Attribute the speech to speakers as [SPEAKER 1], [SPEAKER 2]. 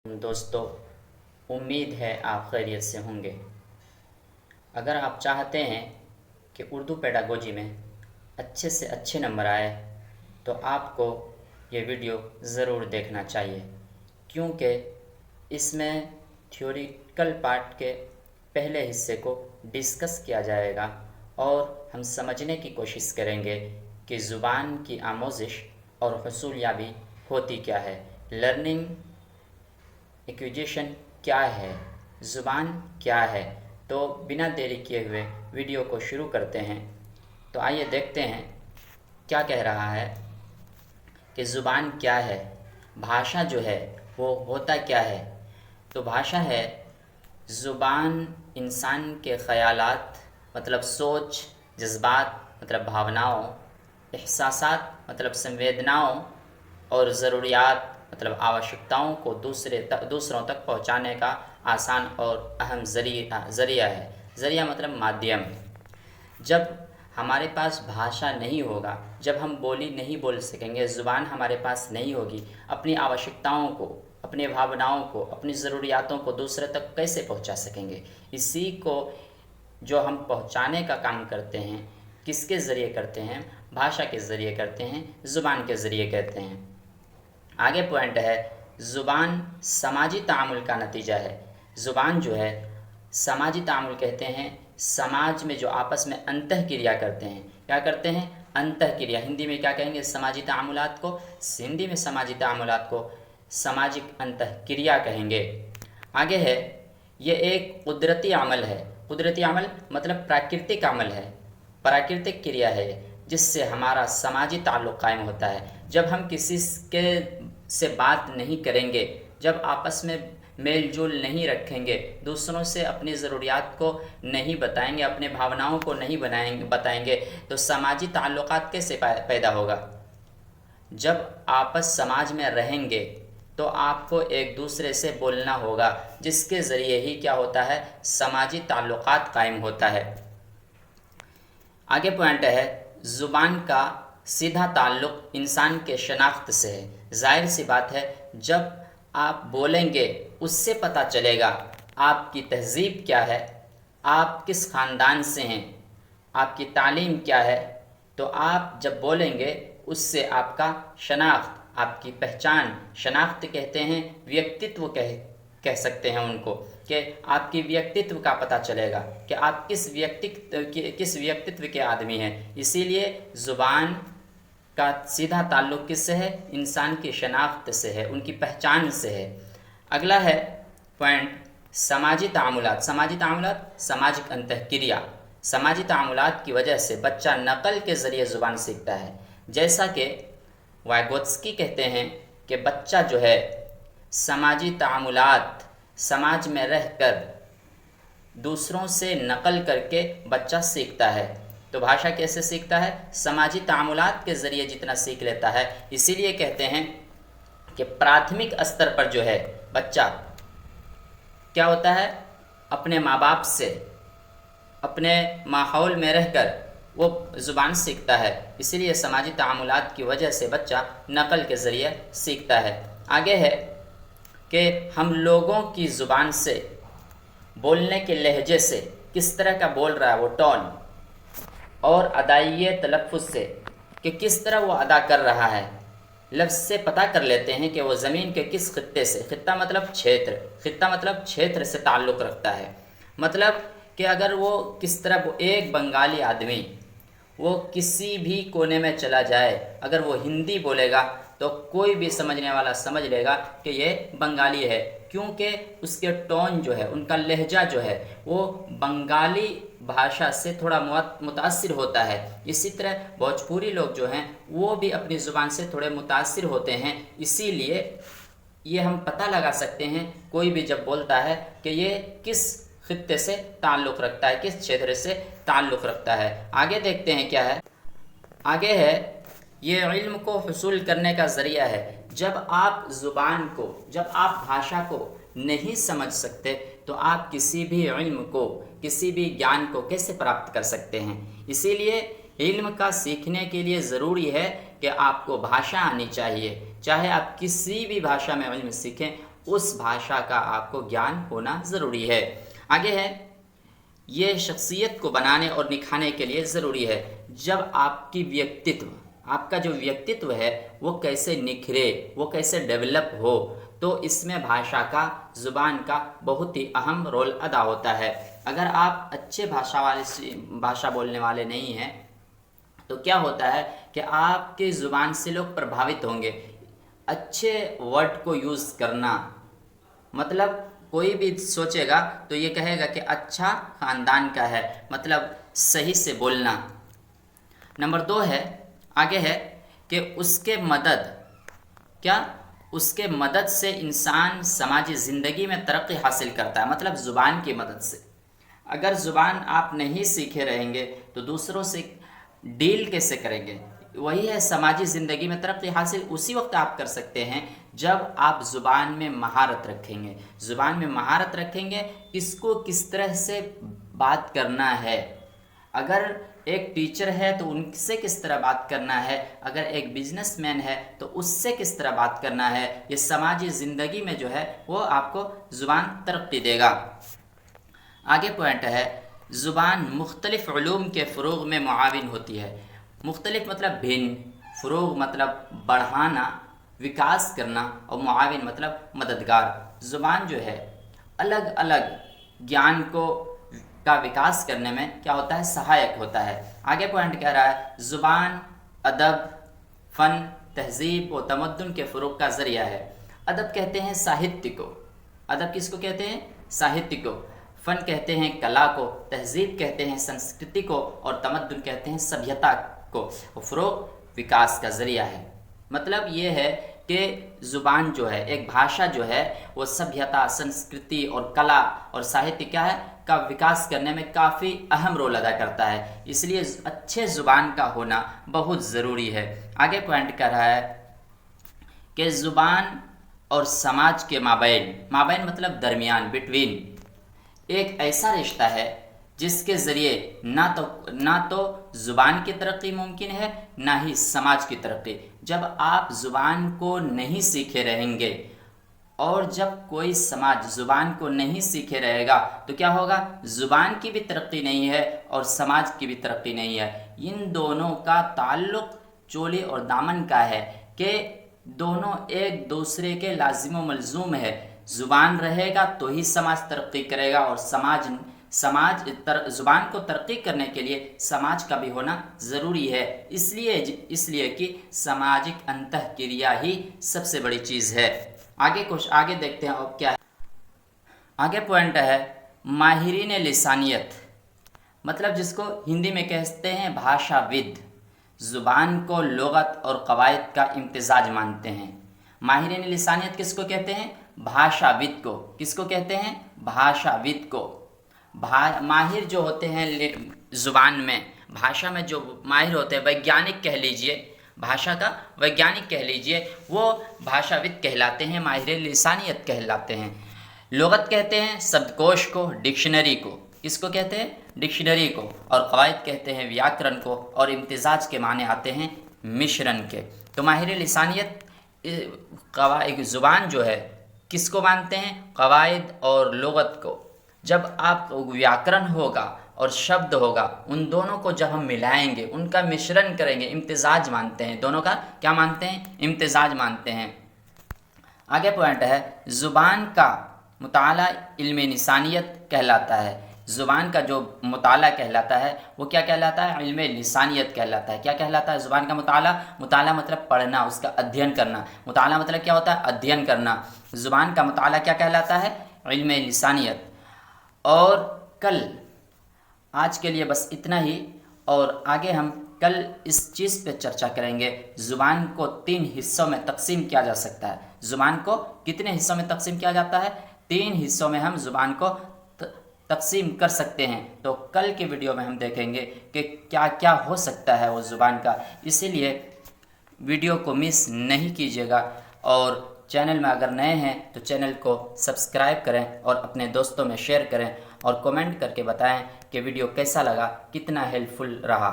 [SPEAKER 1] दोस्तों, उम्मीद है आप खैरियत से होंगे। अगर आप चाहते हैं कि उर्दू पेडागोजी में अच्छे से अच्छे नंबर आए तो आपको ये वीडियो ज़रूर देखना चाहिए, क्योंकि इसमें थ्योरिटिकल पार्ट के पहले हिस्से को डिस्कस किया जाएगा और हम समझने की कोशिश करेंगे कि ज़ुबान की आमोज़िश और हसूलियाबी होती क्या है, लर्निंग एक्विजिशन क्या है, ज़ुबान क्या है। तो बिना देरी किए हुए वीडियो को शुरू करते हैं। तो आइए देखते हैं क्या कह रहा है कि ज़ुबान क्या है, भाषा जो है वो होता क्या है। तो भाषा है, ज़ुबान इंसान के ख़यालात मतलब सोच, जज्बात मतलब भावनाओं, एहसासात मतलब संवेदनाओं और ज़रूरियात मतलब आवश्यकताओं को दूसरों तक पहुंचाने का आसान और अहम ज़रिया है। ज़रिया मतलब माध्यम। जब हमारे पास भाषा नहीं होगा, जब हम बोली नहीं बोल सकेंगे, ज़ुबान हमारे पास नहीं होगी, अपनी आवश्यकताओं को, अपनी भावनाओं को, अपनी ज़रूरियातों को दूसरे तक कैसे पहुंचा सकेंगे। इसी को जो हम पहुंचाने का काम करते हैं, किसके ज़रिए करते हैं? भाषा के ज़रिए करते हैं, ज़ुबान के ज़रिए कहते हैं। आगे पॉइंट है, ज़ुबान समाजी तामुल का नतीजा है। ज़ुबान जो है समाजी तामुल कहते हैं, समाज में जो आपस में अंतःक्रिया करते हैं। क्या करते हैं? अंतःक्रिया। हिंदी में क्या कहेंगे? समाजी तामुलात को। हिंदी में समाजी तामुलात को सामाजिक अंतःक्रिया कहेंगे। आगे है, ये एक कुदरती अमल है। कुदरती अमल मतलब प्राकृतिक अमल है, प्राकृतिक क्रिया है जिससे हमारा समाजी ताल्लुक़ कायम होता है। जब हम किसी के से बात नहीं करेंगे, जब आपस में मेल जोल नहीं रखेंगे, दूसरों से अपनी ज़रूरियात को नहीं बताएंगे, अपने भावनाओं को नहीं बताएंगे, तो समाजी ताल्लुक़ात कैसे पैदा होगा? जब आपस समाज में रहेंगे तो आपको एक दूसरे से बोलना होगा, जिसके ज़रिए ही क्या होता है? समाजी ताल्लुक़ात कायम होता है। आगे पॉइंट है, ज़ुबान का सीधा ताल्लुक़ इंसान के शनाख्त से है। ज़ाहिर सी बात है, जब आप बोलेंगे उससे पता चलेगा आपकी तहज़ीब क्या है, आप किस ख़ानदान से हैं, आपकी तालीम क्या है। तो आप जब बोलेंगे उससे आपका शनाख्त, आपकी पहचान, शनाख्त कहते हैं, व्यक्तित्व कह सकते हैं उनको, कि आपकी व्यक्तित्व का पता चलेगा कि आप किस व्यक्तित्व के आदमी हैं। इसीलिए ज़ुबान का सीधा ताल्लुक़ किससे है? इंसान की शनाख्त से है, उनकी पहचान से है। अगला है पॉइंट, समाजी तामुलात। समाजी तामुलात सामाजिक अंतःक्रिया। समाजी तामुलात की वजह से बच्चा नकल के ज़रिए ज़ुबान सीखता है। जैसा कि वाइगोत्स्की कहते हैं कि बच्चा जो है समाजी तामुलात, समाज में रहकर दूसरों से नकल करके बच्चा सीखता है। तो भाषा कैसे सीखता है? समाजी तामुलात के ज़रिए जितना सीख लेता है। इसीलिए कहते हैं कि प्राथमिक स्तर पर जो है बच्चा क्या होता है? अपने माँ बाप से, अपने माहौल में रहकर वो ज़ुबान सीखता है। इसीलिए समाजी तामुलात की वजह से बच्चा नकल के ज़रिए सीखता है। आगे है कि हम लोगों की ज़ुबान से, बोलने के लहजे से, किस तरह का बोल रहा है वो टोन, और अदाइये तलफ़्फ़ुज़ से कि किस तरह वो अदा कर रहा है, लफ्ज़ से पता कर लेते हैं कि वो ज़मीन के किस खित्ते से, खित्ता मतलब क्षेत्र, खित्ता मतलब क्षेत्र से ताल्लुक़ रखता है। मतलब कि अगर वो किस तरह, वो एक बंगाली आदमी वो किसी भी कोने में चला जाए, अगर वो हिंदी बोलेगा तो कोई भी समझने वाला समझ लेगा कि ये बंगाली है, क्योंकि उसके टोन जो है, उनका लहजा जो है वो बंगाली भाषा से थोड़ा मुतासिर होता है। इसी तरह भोजपुरी लोग जो हैं वो भी अपनी ज़ुबान से थोड़े मुतासिर होते हैं। इसीलिए ये हम पता लगा सकते हैं कोई भी जब बोलता है कि ये किस खित्ते से ताल्लुक़ रखता है, किस क्षेत्र से ताल्लुक़ रखता है। आगे देखते हैं क्या है। आगे है, ये इल्म को हुसूल करने का ज़रिया है। जब आप ज़ुबान को, जब आप भाषा को नहीं समझ सकते तो आप किसी भी इल्म को, किसी भी ज्ञान को कैसे प्राप्त कर सकते हैं। इसीलिए इल्म का सीखने के लिए ज़रूरी है कि आपको भाषा आनी चाहिए। चाहे आप किसी भी भाषा में इल्म सीखें, उस भाषा का आपको ज्ञान होना ज़रूरी है। आगे है, ये शख्सियत को बनाने और निखारने के लिए ज़रूरी है। जब आपका जो व्यक्तित्व है वो कैसे निखरे, वो कैसे डेवलप हो, तो इसमें भाषा का, ज़ुबान का बहुत ही अहम रोल अदा होता है। अगर आप अच्छे भाषा बोलने वाले नहीं हैं तो क्या होता है कि आपकी ज़ुबान से लोग प्रभावित होंगे। अच्छे वर्ड को यूज़ करना, मतलब कोई भी सोचेगा तो ये कहेगा कि अच्छा ख़ानदान का है, मतलब सही से बोलना। नंबर 2 है, आगे है कि उसके मदद से इंसान समाजी ज़िंदगी में तरक्की हासिल करता है, मतलब ज़ुबान की मदद से। अगर ज़ुबान आप नहीं सीखे रहेंगे तो दूसरों से डील कैसे करेंगे। वही है, समाजी ज़िंदगी में तरक्की हासिल उसी वक्त आप कर सकते हैं जब आप ज़ुबान में महारत रखेंगे। ज़ुबान में महारत रखेंगे, किसको किस तरह से बात करना है। अगर एक टीचर है तो उनसे किस तरह बात करना है, अगर एक बिजनेसमैन है तो उससे किस तरह बात करना है, ये समाजी ज़िंदगी में जो है वो आपको ज़ुबान तरक्की देगा। आगे पॉइंट है, ज़ुबान मुख्तलिफ़ उलूम के फ़रोग़ में मुआविन होती है। मुख्तलिफ़ मतलब भिन्न, फ़रोग़ मतलब बढ़ाना, विकास करना, और मुआविन मतलब मददगार। ज़ुबान जो है अलग अलग ज्ञान का विकास करने में क्या होता है, सहायक होता है। आगे पॉइंट कह रहा है, ज़ुबान अदब, फ़न, तहज़ीब व तमद्दुन के फ़रोग़ का ज़रिया है। अदब कहते हैं साहित्य को, अदब किसको कहते हैं, साहित्य को। फ़न कहते हैं कला को, तहज़ीब कहते हैं संस्कृति को, और तमद्दुन कहते हैं सभ्यता को। फ़रोग़ विकास का ज़रिया है। मतलब ये है कि ज़ुबान जो है, एक भाषा जो है वो सभ्यता, संस्कृति और कला और साहित्य क्या है का विकास करने में काफ़ी अहम रोल अदा करता है। इसलिए अच्छे ज़ुबान का होना बहुत ज़रूरी है। आगे पॉइंट कर रहा है कि ज़ुबान और समाज के माबैन मतलब दरमियान, बिटवीन, एक ऐसा रिश्ता है जिसके ज़रिए ना तो ज़ुबान की तरक्की मुमकिन है, ना ही समाज की तरक्की। जब आप ज़ुबान को नहीं सीखे रहेंगे और जब कोई समाज ज़ुबान को नहीं सीखे रहेगा तो क्या होगा, ज़ुबान की भी तरक्की नहीं है और समाज की भी तरक्की नहीं है। इन दोनों का ताल्लुक़ चोली और दामन का है कि दोनों एक दूसरे के लाजिम व मलजूम है। ज़ुबान रहेगा तो ही समाज तरक्की करेगा, और ज़ुबान को तरक्की करने के लिए समाज का भी होना ज़रूरी है। इसलिए कि सामाजिक अंतःक्रिया ही सबसे बड़ी चीज़ है। आगे देखते हैं अब क्या है। आगे पॉइंट है, माहिरीन लिसानियत, मतलब जिसको हिंदी में कहते हैं भाषाविद, ज़ुबान को लुगत और कवायद का इम्तिजाज मानते हैं। माहिरीन लिसानियत किसको कहते हैं, भाषाविद को। किसको कहते हैं, भाषाविद को। माहिर जो होते हैं ज़ुबान में, भाषा में जो माहिर होते हैं, वैज्ञानिक कह लीजिए, भाषा का वैज्ञानिक कह लीजिए, वो भाषाविद कहलाते हैं, माहिर लिसानियत कहलाते हैं। लुगत कहते हैं शब्दकोश को, डिक्शनरी को। किसको कहते हैं, डिक्शनरी को। और कवायद कहते हैं व्याकरण को, और इम्तिजाज के माने आते हैं मिश्रण के। तो माहिर लिसानियत ज़ुबान जो है किसको मानते हैं, कवायद और लुगत को। जब आप व्याकरण होगा और शब्द होगा, उन दोनों को जब हम मिलाएंगे, उनका मिश्रण करेंगे, इम्तिजाज मानते हैं। दोनों का क्या मानते हैं, इम्तिजाज मानते हैं। आगे पॉइंट है, ज़ुबान का मुताला इल्म लिसानियत कहलाता है। ज़ुबान का जो मुताला कहलाता है वो क्या कहलाता है, इल्म लिसानियत कहलाता है। क्या कहलाता है ज़ुबान का मुताला मतलब पढ़ना, उसका अध्ययन करना। मुताला मतलब क्या होता है, अध्ययन करना। ज़ुबान का मुताला क्या कहलाता है, इल्म लिसानियत। और आज के लिए बस इतना ही, और आगे हम कल इस चीज़ पे चर्चा करेंगे। ज़ुबान को 3 हिस्सों में तकसीम किया जा सकता है। ज़ुबान को कितने हिस्सों में तकसीम किया जाता है, 3 हिस्सों में हम ज़ुबान को तकसीम कर सकते हैं। तो कल के वीडियो में हम देखेंगे कि क्या क्या हो सकता है वो ज़ुबान का। इसीलिए वीडियो को मिस नहीं कीजिएगा, और चैनल में अगर नए हैं तो चैनल को सब्सक्राइब करें और अपने दोस्तों में शेयर करें, और कमेंट करके बताएं कि वीडियो कैसा लगा, कितना हेल्पफुल रहा।